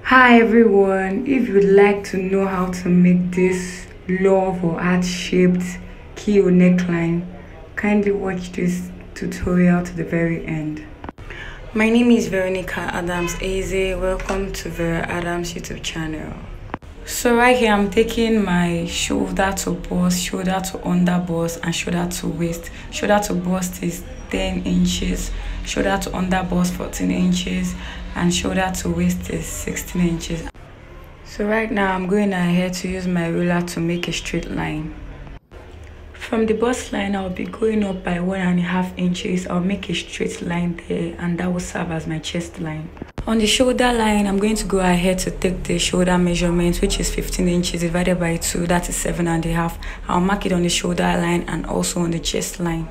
Hi everyone, if you'd like to know how to make this love or heart shaped keyhole neckline, kindly watch this tutorial to the very end. My name is Veronica Adams Eze. Welcome to Vera Adams YouTube channel. So right here I'm taking my shoulder to bust, shoulder to under bust, and shoulder to waist. Shoulder to bust is 10 inches, shoulder to under bust 14 inches, and shoulder to waist is 16 inches. So right now I'm going ahead to use my ruler to make a straight line. From the bust line, I'll be going up by 1.5 inches. I'll make a straight line there, and that will serve as my chest line. On the shoulder line, I'm going to go ahead to take the shoulder measurement, which is 15 inches divided by 2, that is 7.5. I'll mark it on the shoulder line and also on the chest line.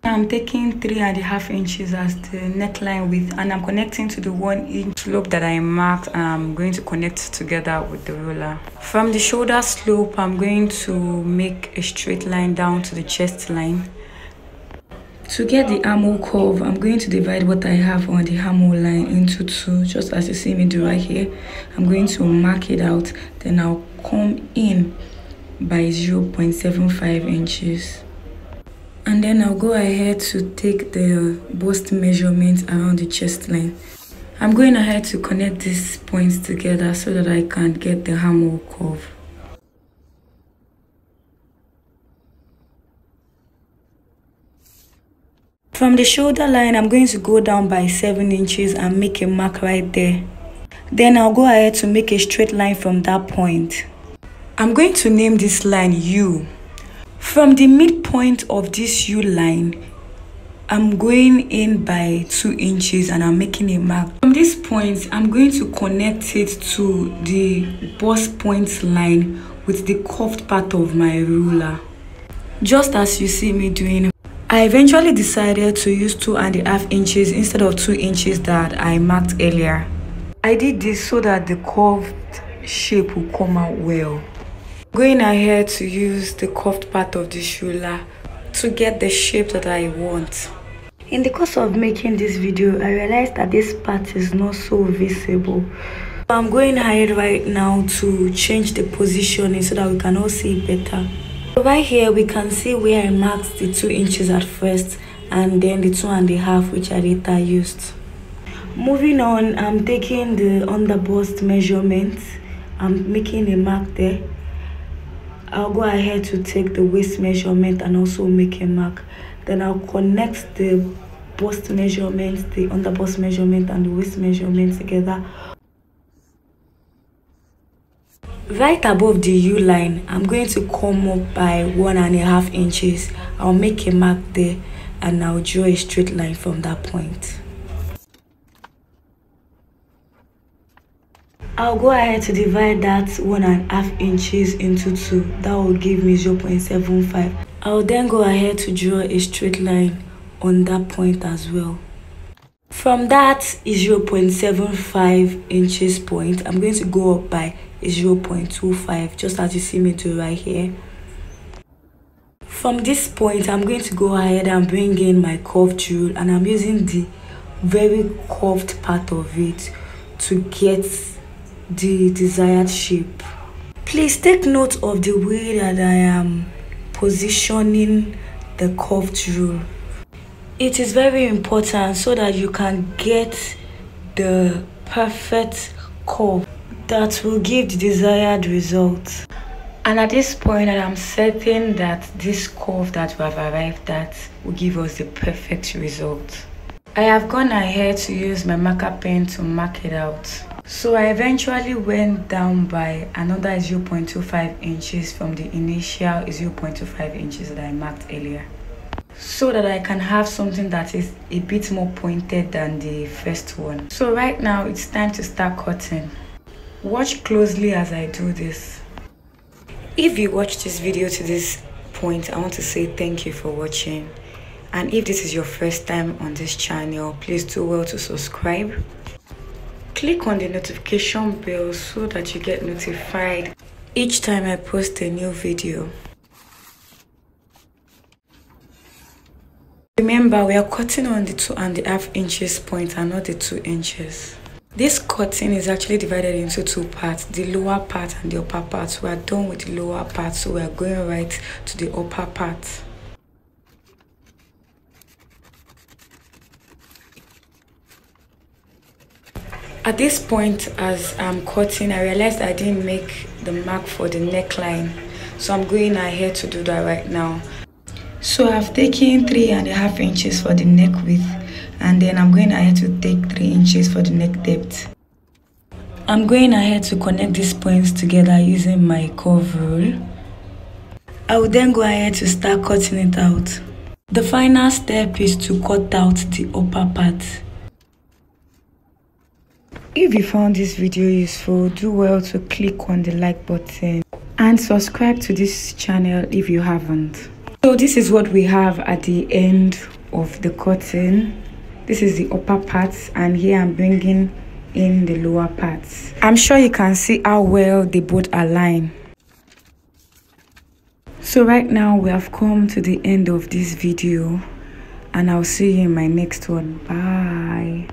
I'm taking 3.5 inches as the neckline width, and I'm connecting to the 1 inch slope that I marked, and I'm going to connect together with the ruler. From the shoulder slope, I'm going to make a straight line down to the chest line. To get the armhole curve, I'm going to divide what I have on the armhole line into 2, just as you see me do right here. I'm going to mark it out, then I'll come in by 0.75 inches. And then I'll go ahead to take the bust measurement around the chest line. I'm going ahead to connect these points together so that I can get the armhole curve. From the shoulder line, I'm going to go down by 7 inches and make a mark right there. Then I'll go ahead to make a straight line from that point. I'm going to name this line U. From the midpoint of this U line, I'm going in by 2 inches and I'm making a mark. From this point, I'm going to connect it to the bust point line with the curved part of my ruler, just as you see me doing. I eventually decided to use 2.5 inches instead of 2 inches that I marked earlier. I did this so that the curved shape will come out well. Going ahead to use the curved part of this ruler to get the shape that I want. In the course of making this video, I realized that this part is not so visible. So I'm going ahead right now to change the positioning so that we can all see better. So right here we can see where I marked the 2 inches at first and then the 2.5, which I later used. Moving on, I'm taking the under bust measurement. I'm making a mark there. I'll go ahead to take the waist measurement and also make a mark. Then I'll connect the bust measurement, the under bust measurement and the waist measurement together. Right above the U line, I'm going to come up by 1.5 inches. I'll make a mark there and I'll draw a straight line from that point. I'll go ahead to divide that 1.5 inches into 2. That will give me 0.75. I'll then go ahead to draw a straight line on that point as well. From that is 0.75 inches point, I'm going to go up by 0.25, just as you see me do right here. From this point, I'm going to go ahead and bring in my curved rule, and I'm using the very curved part of it to get the desired shape. Please take note of the way that I am positioning the curved rule. It is very important so that you can get the perfect curve that will give the desired result. And at this point, I am certain that this curve that we have arrived at will give us the perfect result. I have gone ahead to use my marker pen to mark it out. So I eventually went down by another 0.25 inches from the initial 0.25 inches that I marked earlier, so that I can have something that is a bit more pointed than the first one. So right now it's time to start cutting. Watch closely as I do this. If you watched this video to this point, I want to say thank you for watching. And if this is your first time on this channel, please do well to subscribe. Click on the notification bell so that you get notified each time I post a new video. Remember, we are cutting on the 2.5 inches point and not the 2 inches. This cutting is actually divided into two parts, the lower part and the upper part. We are done with the lower part, so we are going right to the upper part. At this point, as I'm cutting, I realized I didn't make the mark for the neckline, so I'm going ahead to do that right now. So I've taken 3.5 inches for the neck width, and then I'm going ahead to take 3 inches for the neck depth. I'm going ahead to connect these points together using my curve rule. I will then go ahead to start cutting it out. The final step is to cut out the upper part. If you found this video useful, do well to click on the like button and subscribe to this channel if you haven't. So this is what we have at the end of the cutting. This is the upper parts, and here I'm bringing in the lower parts. I'm sure you can see how well they both align. So right now we have come to the end of this video, and I'll see you in my next one. Bye.